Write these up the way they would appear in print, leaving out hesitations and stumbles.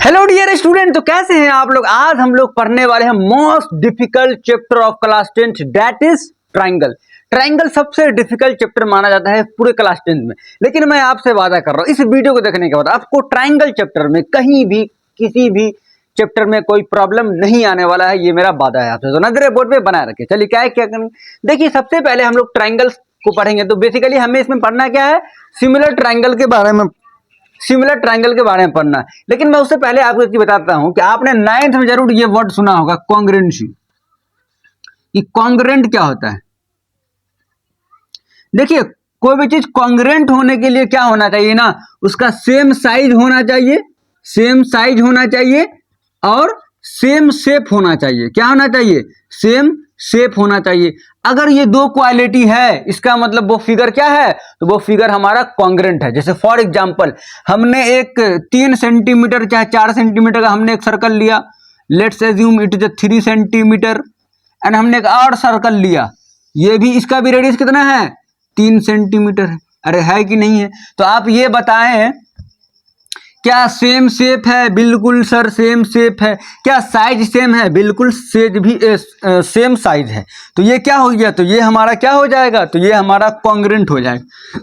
Hello dear student, तो कैसे हैं आप लोग। आज हम लोग पढ़ने वाले हैं most difficult chapter of class 10th, that is triangle. Triangle सबसे डिफिकल्ट चैप्टर माना जाता है पूरे क्लास 10th में। लेकिन मैं आपसे वादा कर रहा हूं, इस वीडियो को देखने के बाद आपको ट्राइंगल चैप्टर में कहीं भी किसी भी चैप्टर में कोई प्रॉब्लम नहीं आने वाला है। ये मेरा वादा है आपसे, तो नजर बोर्ड पे बनाए रखे। चलिए क्या करेंगे, देखिए सबसे पहले हम लोग ट्राइंगल को पढ़ेंगे। तो बेसिकली हमें इसमें पढ़ना क्या है, सिमिलर ट्राइंगल के बारे में, सिमिलर ट्राइंगल के बारे में पढ़ना है। लेकिन मैं उससे पहले आपको एक चीज बताता हूं कि आपने 9th में जरूर ये वर्ड सुना होगा, कॉन्ग्रुएंसी। कि कॉन्ग्रुएंट क्या होता है। देखिए कोई भी चीज कॉन्ग्रुएंट होने के लिए क्या होना चाहिए ना, उसका सेम साइज होना चाहिए, सेम साइज होना चाहिए और सेम शेप होना चाहिए। क्या होना चाहिए, सेम शेप होना चाहिए। अगर ये दो क्वालिटी है, इसका मतलब वो फिगर क्या है, तो वो फिगर हमारा कॉन्ग्रुएंट है। जैसे फॉर एग्जांपल हमने एक 3 सेंटीमीटर चाहे 4 सेंटीमीटर का हमने एक सर्कल लिया, let's assume it is 3 centimetre, and हमने एक और सर्कल लिया, ये भी, इसका भी रेडियस कितना है, 3 सेंटीमीटर है। अरे है कि नहीं है। तो आप ये बताएं क्या सेम शेप है, बिल्कुल सर सेम शेप है। क्या साइज सेम है, बिल्कुल सेज भी सेम साइज है। तो ये क्या हो गया, तो ये हमारा क्या हो जाएगा, तो ये हमारा कॉन्ग्रुएंट हो जाएगा,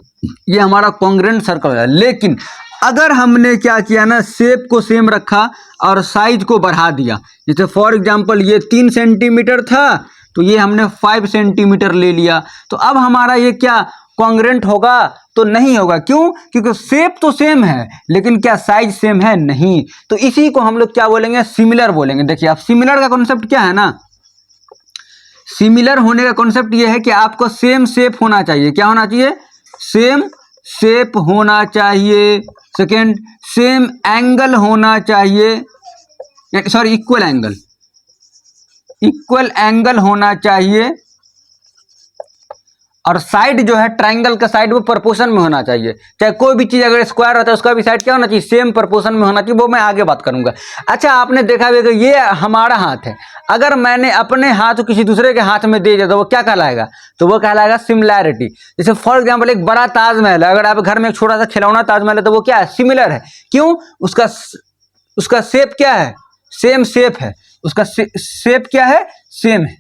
ये हमारा कॉन्ग्रुएंट सर्कल हो जाएगा। लेकिन अगर हमने क्या किया ना, शेप को सेम रखा और साइज को बढ़ा दिया, जैसे फॉर एग्जांपल ये 3 सेंटीमीटर था तो ये हमने 5 सेंटीमीटर ले लिया, तो अब हमारा ये क्या कॉन्ग्रुएंट होगा, तो नहीं होगा। क्यों, क्योंकि शेप तो सेम है लेकिन क्या साइज सेम है, नहीं। तो इसी को हम लोग क्या बोलेंगे, सिमिलर बोलेंगे। देखिए आप सिमिलर का कॉन्सेप्ट क्या है ना, सिमिलर होने का कॉन्सेप्ट ये है कि आपको सेम शेप होना चाहिए। क्या होना चाहिए, सेम शेप होना चाहिए। सेकेंड, सेम एंगल होना चाहिए, sorry equal angle, equal angle होना चाहिए। और साइड जो है ट्राइंगल का साइड वो प्रोपोर्शन में होना चाहिए। चाहे कोई भी चीज अगर स्क्वायर होता है उसका भी साइड क्या होना चाहिए, सेम प्रोपोर्शन में होना चाहिए। वो मैं आगे बात करूंगा। अच्छा आपने देखा होगा ये हमारा हाथ है, अगर मैंने अपने हाथ किसी दूसरे के हाथ में दे दिया तो वो क्या कहलाएगा, तो वो कहलाएगा सिमिलैरिटी। जैसे फॉर एग्जाम्पल एक बड़ा ताजमहल है, अगर आप घर में एक छोटा सा खिलौना ताजमहल है तो वो क्या है, सिमिलर है। क्यों, उसका शेप क्या है, सेम शेप है, उसका शेप क्या है, सेम है,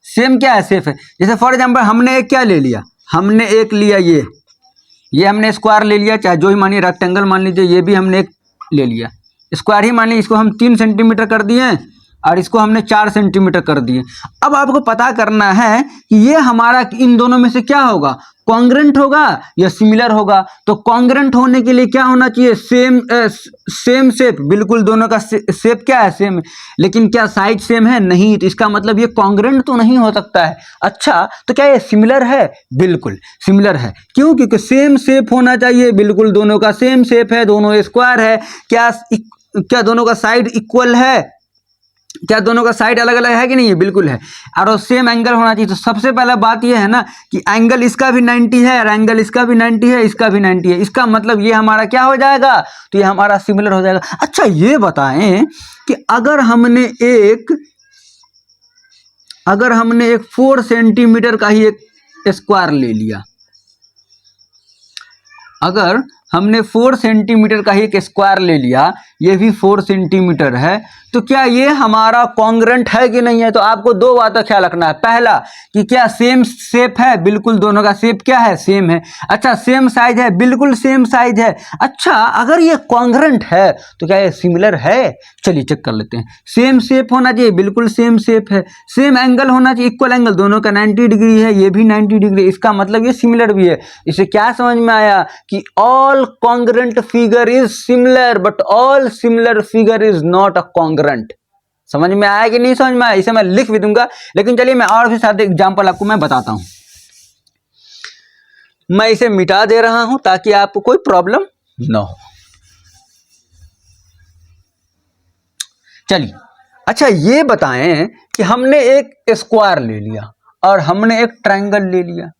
सेम क्या है, सेफ है। जैसे फॉर एग्जांपल हमने एक क्या ले लिया, हमने एक लिया ये हमने स्क्वायर ले लिया, चाहे जो ही मानिए रेक्टेंगल मान लीजिए, ये भी हमने एक ले लिया स्क्वायर ही मान लीजिए। इसको हम 3 सेंटीमीटर कर दिए और इसको हमने 4 सेंटीमीटर कर दिए। अब आपको पता करना है कि ये हमारा इन दोनों में से क्या होगा, कॉन्ग्रुएंट होगा या सिमिलर होगा। तो कॉन्ग्रुएंट होने के लिए क्या होना चाहिए, सेम शेप, बिल्कुल दोनों का शेप क्या है, सेम। लेकिन क्या साइज सेम है, नहीं। तो इसका मतलब ये कॉन्ग्रुएंट तो नहीं हो सकता है। अच्छा तो क्या ये सिमिलर है, बिल्कुल सिमिलर है। क्यों, क्योंकि सेम शेप होना चाहिए, बिल्कुल दोनों का सेम शेप है, दोनों स्क्वायर है। क्या दोनों का साइड इक्वल है, क्या दोनों का साइड अलग अलग है कि नहीं है, बिल्कुल है। और सेम एंगल होना चाहिए। तो सबसे पहला बात यह है ना कि एंगल इसका भी 90 है और एंगल इसका भी 90 है, इसका भी 90 है। इसका मतलब ये हमारा क्या हो जाएगा, तो ये हमारा सिमिलर हो जाएगा। अच्छा ये बताएं कि अगर हमने एक 4 सेंटीमीटर का ही एक स्क्वायर ले लिया, अगर हमने 4 सेंटीमीटर का ही एक स्क्वायर ले लिया, ये भी 4 सेंटीमीटर है, तो क्या ये हमारा कॉन्ग्रुएंट है कि नहीं है। तो आपको 2 बात का ख्याल रखना है। पहला कि क्या सेम शेप है, बिल्कुल दोनों का शेप क्या है, सेम है। अच्छा सेम साइज है, बिल्कुल सेम साइज है। अच्छा अगर ये कॉन्ग्रुएंट है तो क्या ये सिमिलर है, चलिए चेक कर लेते हैं। सेम शेप होना चाहिए, बिल्कुल सेम शेप है। सेम एंगल होना चाहिए, इक्वल एंगल, दोनों का 90 डिग्री है, ये भी 90 डिग्री। इसका मतलब ये सिमिलर भी है। इसे क्या समझ में आया कि all congruent figure is similar but all similar figure is not a congruent। समझ में आया कि नहीं समझ में आया, इसे मैं लिख भी दूंगा। लेकिन चलिए मैं और भी साथ एग्जांपल आपको मैं बताता हूं। मैं इसे मिटा दे रहा हूं ताकि आपको कोई प्रॉब्लम ना हो। चलिए अच्छा ये बताएं कि हमने एक स्क्वायर ले लिया और हमने एक ट्रायंगल ले लिया।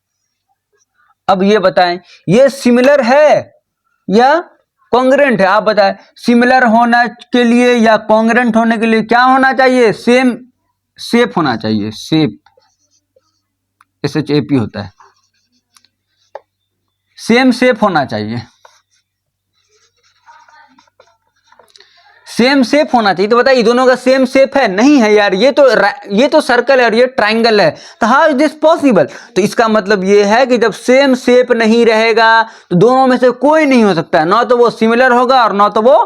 अब ये बताएं ये सिमिलर है या कॉन्ग्रुएंट है, आप बताएं। सिमिलर होने के लिए या कॉन्ग्रुएंट होने के लिए क्या होना चाहिए, सेम शेप होना चाहिए, शेप, SHAP होता है, सेम शेप होना चाहिए। सेम शेप होना चाहिए। तो बताइए दोनों का सेम शेप है? नहीं है यार, ये तो सर्कल है और ये ट्राइंगल है, तो हाउ इज दिस पॉसिबल? तो इसका मतलब ये है कि जब सेम शेप नहीं रहेगा तो दोनों में से कोई नहीं हो सकता है, ना तो वो सिमिलर होगा और ना तो वो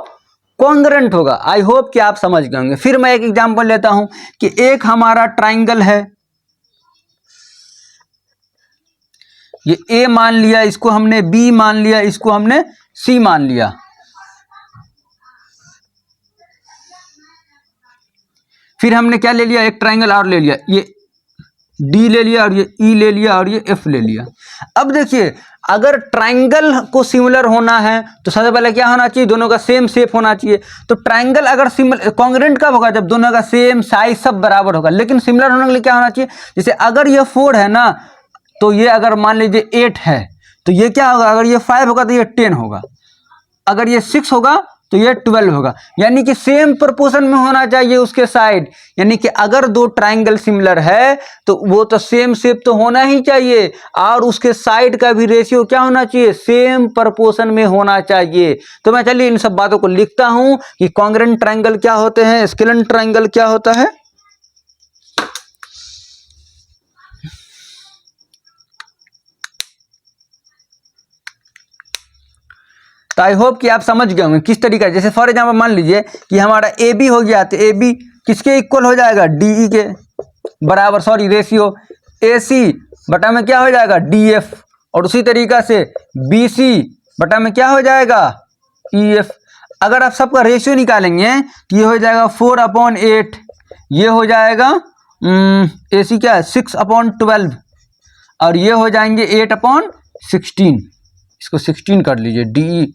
कॉन्ग्रुएंट होगा। आई होप कि आप समझ गए होंगे। फिर मैं एक एग्जांपल लेता हूं कि एक हमारा ट्राइंगल है, ये ए मान लिया, इसको हमने बी मान लिया, इसको हमने सी मान लिया। फिर हमने क्या ले लिया, एक ट्राइंगल और ले लिया, ये डी ले लिया और ये ई ले लिया और ये एफ ले लिया। अब देखिए अगर ट्राइंगल को सिमिलर होना है तो सबसे पहले क्या होना चाहिए, दोनों का सेम शेप होना चाहिए। तो ट्राइंगल अगर सिमिलर कॉन्ग्रुएंट कब होगा, जब दोनों का सेम साइज सब बराबर होगा। लेकिन सिमिलर होने के लिए क्या होना चाहिए, जैसे अगर ये 4 है ना, तो ये अगर मान लीजिए 8 है तो ये क्या होगा, अगर ये 5 होगा तो ये 10 होगा, अगर ये 6 होगा तो ये 12 होगा। यानी कि सेम प्रोपोर्शन में होना चाहिए उसके साइड। यानी कि अगर दो ट्राइंगल सिमिलर है तो वो तो सेम शेप तो होना ही चाहिए, और उसके साइड का भी रेशियो क्या होना चाहिए, सेम प्रोपोर्शन में होना चाहिए। तो मैं चलिए इन सब बातों को लिखता हूं कि कॉन्ग्रुएंट ट्राइंगल क्या होते हैं, स्केलन ट्राइंगल क्या होता है। तो आई होप कि आप समझ गए होंगे किस तरीका। जैसे फॉर एग्जाम्पल मान लीजिए कि हमारा ए बी हो गया, तो ए बी किसके इक्वल हो जाएगा, डीई के बराबर, सॉरी रेशियो ए सी बटा में क्या हो जाएगा, डी एफ। और उसी तरीका से बी सी बटा में क्या हो जाएगा, ई एफ। अगर आप सबका रेशियो निकालेंगे तो ये हो जाएगा 4/8, ये हो जाएगा ए सी क्या है 6/12, और ये हो जाएंगे 8/16। इसको 16 कर लीजिए, डी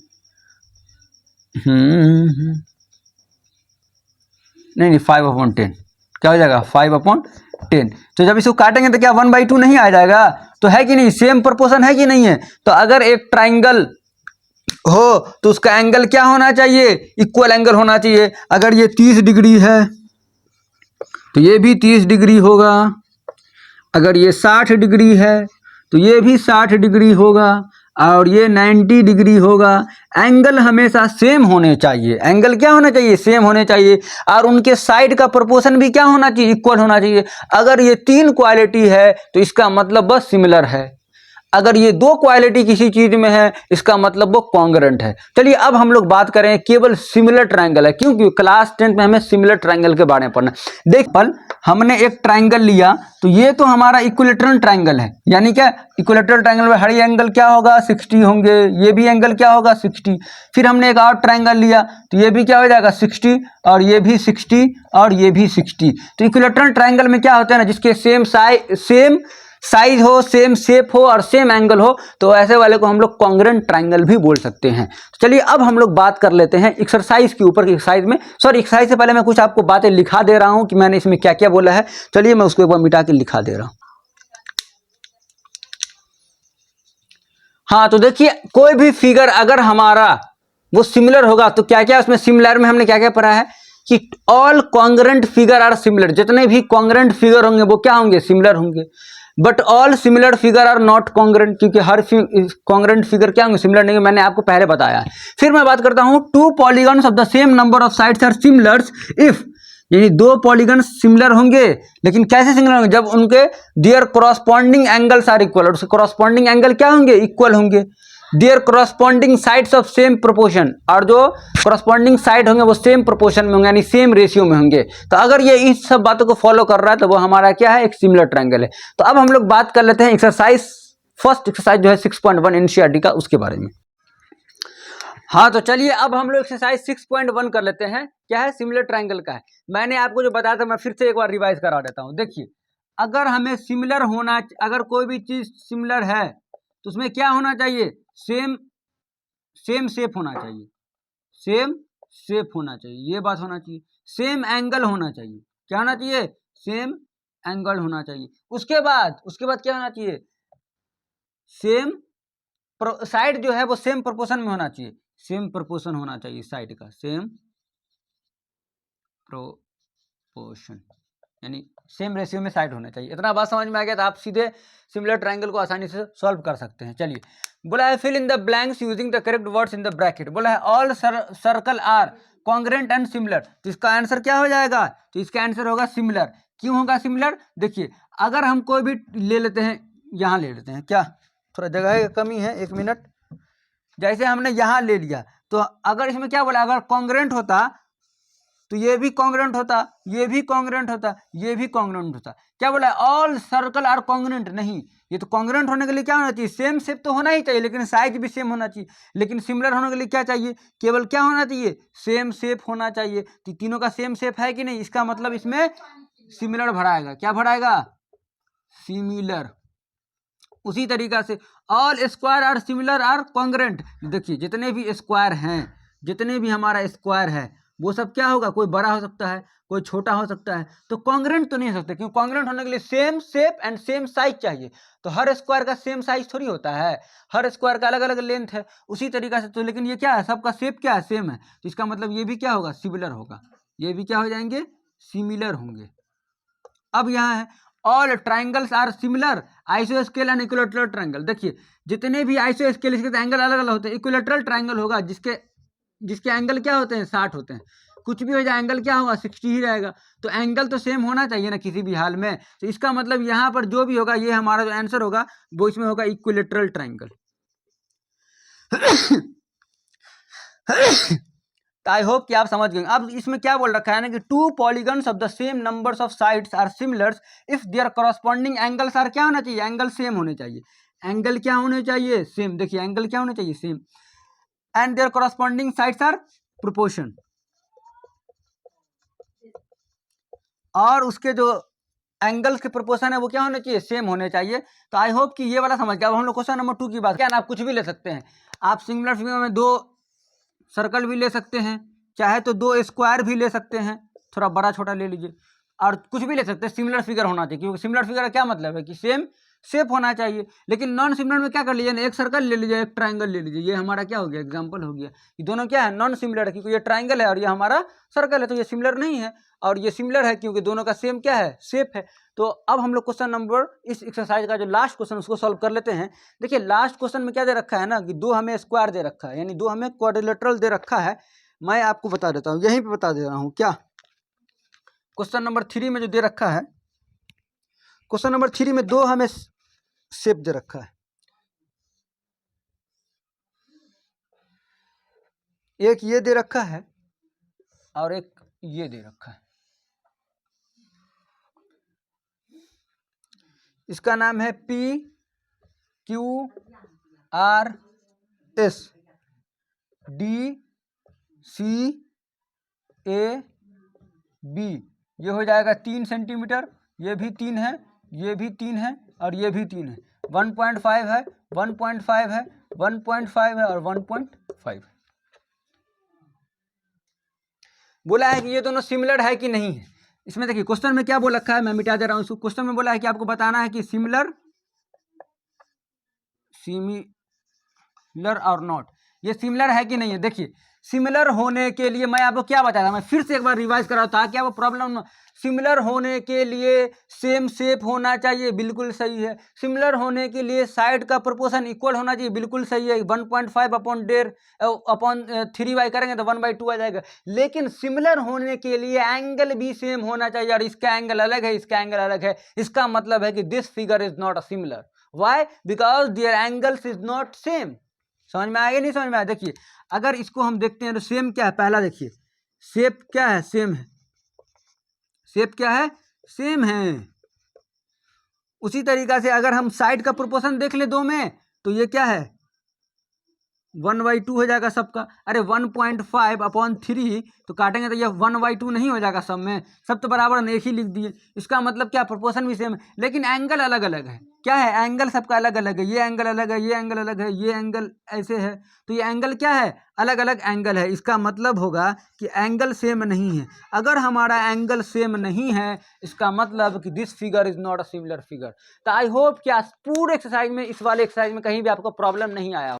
नहीं 5/10 क्या हो जाएगा, 5/10। तो जब इसको काटेंगे तो क्या 1/2 नहीं आ जाएगा, तो है कि नहीं, सेम प्रोपोर्शन है कि नहीं है। तो अगर एक ट्राइंगल हो तो उसका एंगल क्या होना चाहिए, इक्वल एंगल होना चाहिए। अगर ये 30 डिग्री है तो ये भी 30 डिग्री होगा, अगर ये 60 डिग्री है तो ये भी 60 डिग्री होगा, और ये 90 डिग्री होगा। एंगल हमेशा सेम होने चाहिए, एंगल क्या होना चाहिए, सेम होने चाहिए। और उनके साइड का प्रोपोर्शन भी क्या होना चाहिए, इक्वल होना चाहिए। अगर ये 3 क्वालिटी है तो इसका मतलब बस सिमिलर है। अगर ये 2 क्वालिटी किसी चीज में है इसका मतलब वो कॉन्ग्रुएंट है। चलिए अब हम लोग बात करें केवल सिमिलर ट्राइंगल है, क्योंकि क्लास 10 में हमें सिमिलर ट्राइंगल के बारे में पढ़ना। देख पल हमने एक ट्राइंगल लिया, तो ये तो हमारा इक्विलेटरल ट्राइंगल है, यानी क्या इक्विलेटरल ट्राइंगल में हर एंगल क्या होगा 60 होंगे, ये भी एंगल क्या होगा 60। फिर हमने एक और ट्राइंगल लिया तो ये भी क्या हो जाएगा 60, और ये भी 60, और ये भी 60। तो इक्विलेटरल ट्राइंगल में क्या होता है ना, जिसके सेम साइज हो, सेम शेप हो और सेम एंगल हो, तो ऐसे वाले को हम लोग कॉन्ग्रुएंट ट्राइंगल भी बोल सकते हैं। तो चलिए अब हम लोग बात कर लेते हैं एक्सरसाइज के ऊपर। एक्सरसाइज में सॉरी एक्सरसाइज से पहले मैं कुछ आपको बातें लिखा दे रहा हूं कि मैंने इसमें क्या क्या बोला है। चलिए मैं उसको एक बार मिटा के लिखा दे रहा हूं। हाँ तो देखिए कोई भी फिगर अगर हमारा वो सिमिलर होगा तो क्या क्या उसमें सिमिलर में हमने क्या क्या पढ़ा है कि all congruent figure are similar. जितने भी कॉन्ग्रुएंट फिगर होंगे वो क्या होंगे, सिमिलर होंगे। But all similar figure are not congruent, क्योंकि हर कॉन्ग्रुएंट फिगर क्या होंगे, सिमिलर नहीं, मैंने आपको पहले बताया। फिर मैं बात करता हूं 2 polygons of the same number of sides are similar if, यानी 2 पॉलीगन सिमिलर होंगे, लेकिन कैसे सिमिलर होंगे, जब उनके their corresponding angles are equal, और उसके कॉरस्पॉन्डिंग एंगल क्या होंगे, इक्वल होंगे। Their corresponding sides of same proportion, और जो कॉरस्पॉन्डिंग साइड होंगे वो सेम प्रोपोर्शन में होंगे, यानी सेम रेशियो में होंगे। तो अगर ये इस सब बातों को फॉलो कर रहा है तो वो हमारा क्या है, एक सिमिलर ट्रायंगल है। तो अब हम लोग बात कर लेते हैं एक्सरसाइज, फर्स्ट एक्सरसाइज जो है 6.1 एनसीईआरटी का, उसके बारे में। हाँ तो चलिए अब हम लोग एक्सरसाइज 6.1 कर लेते हैं। क्या है, सिमिलर ट्रायंगल का है। मैंने आपको जो बताया था मैं फिर से एक बार रिवाइज करा देता हूँ। देखिए अगर हमें सिमिलर होना, अगर कोई भी चीज सिमिलर है तो उसमें क्या होना चाहिए, सेम शेप होना चाहिए, सेम शेप होना चाहिए, ये बात होना चाहिए। सेम एंगल होना चाहिए, क्या होना चाहिए, सेम एंगल होना चाहिए। उसके बाद क्या होना चाहिए, सेम साइड जो है वो सेम प्रोपोर्शन में होना चाहिए, सेम प्रोपोर्शन होना चाहिए साइड का, सेम प्रोपोर्शन। यानी सेम रेशियो में साइड होना चाहिए। इतना बात समझ में आ गया तो आप सीधे सिमिलर ट्रायंगल को आसानी से सॉल्व कर सकते हैं। चलिए, बोला है fill in the blanks using the correct words in the bracket. बोला है all circle are congruent and similar. तो इसका आंसर क्या हो जाएगा? तो इसका आंसर होगा सिमिलर। क्यों होगा सिमिलर? देखिए, अगर हम कोई भी ले लेते हैं, यहाँ ले लेते हैं, क्या थोड़ा जगह की कमी है, 1 मिनट। जैसे हमने यहाँ ले लिया, तो अगर इसमें क्या बोला, अगर कॉन्ग्रेंट होता तो ये भी कॉन्ग्रेंट होता, ये भी कॉन्ग्रेंट होता, ये भी कॉन्ग्रेंट होता। क्या बोला? All circle are congruent. नहीं, ये तो कॉन्ग्रेंट होने के लिए क्या होना चाहिए? सेम शेप तो होना ही चाहिए, लेकिन साइज भी सेम होना चाहिए। लेकिन सिमिलर होने के लिए क्या चाहिए? केवल क्या होना चाहिए? सेम शेप होना चाहिए। तो तीनों का सेम शेप है कि नहीं? इसका मतलब इसमें सिमिलर भराएगा। क्या भराएगा? सिमिलर। उसी तरीका से all square are similar are congruent. देखिए, जितने भी स्क्वायर हैं, जितने भी हमारा स्क्वायर है, वो सब क्या होगा? कोई बड़ा हो सकता है, कोई छोटा हो सकता है, तो कॉन्ग्रेंट तो नहीं हो सकते, क्योंकि कॉन्ग्रेंट होने के लिए same shape and same size चाहिए। तो हर स्क्वायर का सेम साइज थोड़ी होता है, हर स्क्वायर का अलग अलग लेंथ है। उसी तरीका से तो, लेकिन ये क्या है? सबका शेप क्या है? सेम है। तो इसका मतलब ये भी क्या होगा? सिमिलर होगा। ये भी क्या हो जाएंगे? सिमिलर होंगे। अब यहाँ है ऑल ट्राइंगल्स आर सिमिलर आइसोस्केल एंड इक्विलैटरल ट्राइंगल। देखिए, जितने भी आइसोस्केल, इसके एंगल अलग अलग होते हैं। इक्विलैटरल ट्राइंगल होगा जिसके एंगल क्या होते हैं? 60 होते हैं। कुछ भी हो जाए, एंगल क्या होगा? 60 ही रहेगा। तो एंगल तो सेम होना चाहिए ना किसी भी हाल में। तो इसका मतलब यहाँ पर जो भी होगा, ये हमारा जो आंसर होगा वो इसमें होगा इक्विलैटरल ट्राइंगल। तो आई होप कि आप समझ गए। अब इसमें क्या बोल रखा है ना कि two polygons of the same numbers of sides are similar if their corresponding angles are क्या होना चाहिए? एंगल सेम होने चाहिए। एंगल क्या होने चाहिए? सेम। देखिए, एंगल क्या होने चाहिए? Same. And their corresponding sides are proportion. और उसके जो एंगल्स के प्रोपोर्शन है वो क्या होने चाहिए? सेम होने चाहिए। तो आई होप कि ये वाला समझ गया। अब हम लोग क्वेश्चन नंबर 2 की बात, क्या ना, आप कुछ भी ले सकते हैं। आप सिंगुलर फिगर में 2 सर्कल भी ले सकते हैं, चाहे तो 2 स्क्वायर भी ले सकते हैं, थोड़ा बड़ा छोटा ले लीजिए, और कुछ भी ले सकते हैं। सिमिलर फिगर होना चाहिए, क्योंकि सिमिलर फिगर का क्या मतलब है कि सेम शेप होना चाहिए। लेकिन नॉन सिमिलर में क्या कर लीजिए? एक सर्कल ले लीजिए, एक ट्राइंगल ले लीजिए। ये हमारा क्या हो गया? एग्जाम्पल हो गया। ये दोनों क्या है? नॉन सिमिलर है, क्योंकि ये ट्राइंगल है और ये हमारा सर्कल है, तो ये सिमिलर नहीं है। और ये सिमिलर है क्योंकि दोनों का सेम क्या है? शेप है। तो अब हम लोग क्वेश्चन नंबर, इस एक्सरसाइज का जो लास्ट क्वेश्चन, उसको सॉल्व कर लेते हैं। देखिए, लास्ट क्वेश्चन में क्या दे रखा है ना कि 2 हमें स्क्वायर दे रखा है, यानी 2 हमें क्वाड्रिलेटरल दे रखा है। मैं आपको बता देता हूँ, यहीं पे बता दे रहा हूँ। क्या क्वेश्चन नंबर 3 में जो दे रखा है, क्वेश्चन नंबर 3 में 2 हमें शेप दे रखा है। एक ये दे रखा है और एक ये दे रखा है। इसका नाम है PQRS DCAB। ये हो जाएगा 3 सेंटीमीटर। ये भी 3 है, ये भी 3 है, और ये भी 3 है। 1.5 है, 1.5 है, 1.5 है और 1.5 है। बोला है कि ये दोनों सिमिलर है कि नहीं है। इसमें देखिए, क्वेश्चन में क्या बोल रखा है, मैं मिटा दे रहा हूं इसको। क्वेश्चन में बोला है कि आपको बताना है कि सिमिलर और नॉट, ये सिमिलर है कि नहीं है। देखिए, सिमिलर होने के लिए मैं आपको क्या बताया था, मैं फिर से एक बार रिवाइज कर रहा हूं ताकि आपको प्रॉब्लम न। सिमिलर होने के लिए सेम शेप होना चाहिए, बिल्कुल सही है। सिमिलर होने के लिए साइड का प्रोपोर्शन इक्वल होना चाहिए, बिल्कुल सही है। 1.5 अपॉन 3y करेंगे तो 1/2 आ जाएगा। लेकिन सिमिलर होने के लिए एंगल भी सेम होना चाहिए, और इसका एंगल अलग है, इसका एंगल अलग है। इसका मतलब है कि this figure is not a similar. Why? Because their angles is not same. समझ में आएगा? नहीं समझ में आया? देखिए, अगर इसको हम देखते हैं तो सेम क्या है? पहला देखिए, शेप क्या है? सेम है। शेप क्या है? सेम है। उसी तरीका से अगर हम साइड का प्रोपोर्शन देख ले 2 में, तो ये क्या है? 1/2 हो जाएगा सबका। अरे 1.5 अपॉन 3 तो काटेंगे तो ये 1/2 नहीं हो जाएगा सब में? सब तो बराबर एक ही लिख दिए। इसका मतलब क्या? प्रोपोर्शन भी सेम है, लेकिन एंगल अलग अलग है। क्या है? एंगल सबका अलग अलग है। ये एंगल अलग है, ये एंगल अलग है, ये एंगल ऐसे है। तो ये एंगल क्या है? अलग अलग एंगल है। इसका मतलब होगा कि एंगल सेम नहीं है। अगर हमारा एंगल सेम नहीं है, इसका मतलब कि this figure is not a similar figure. तो आई होप कि पूरे एक्सरसाइज में, इस वाले एक्सरसाइज में कहीं भी आपको प्रॉब्लम नहीं आया।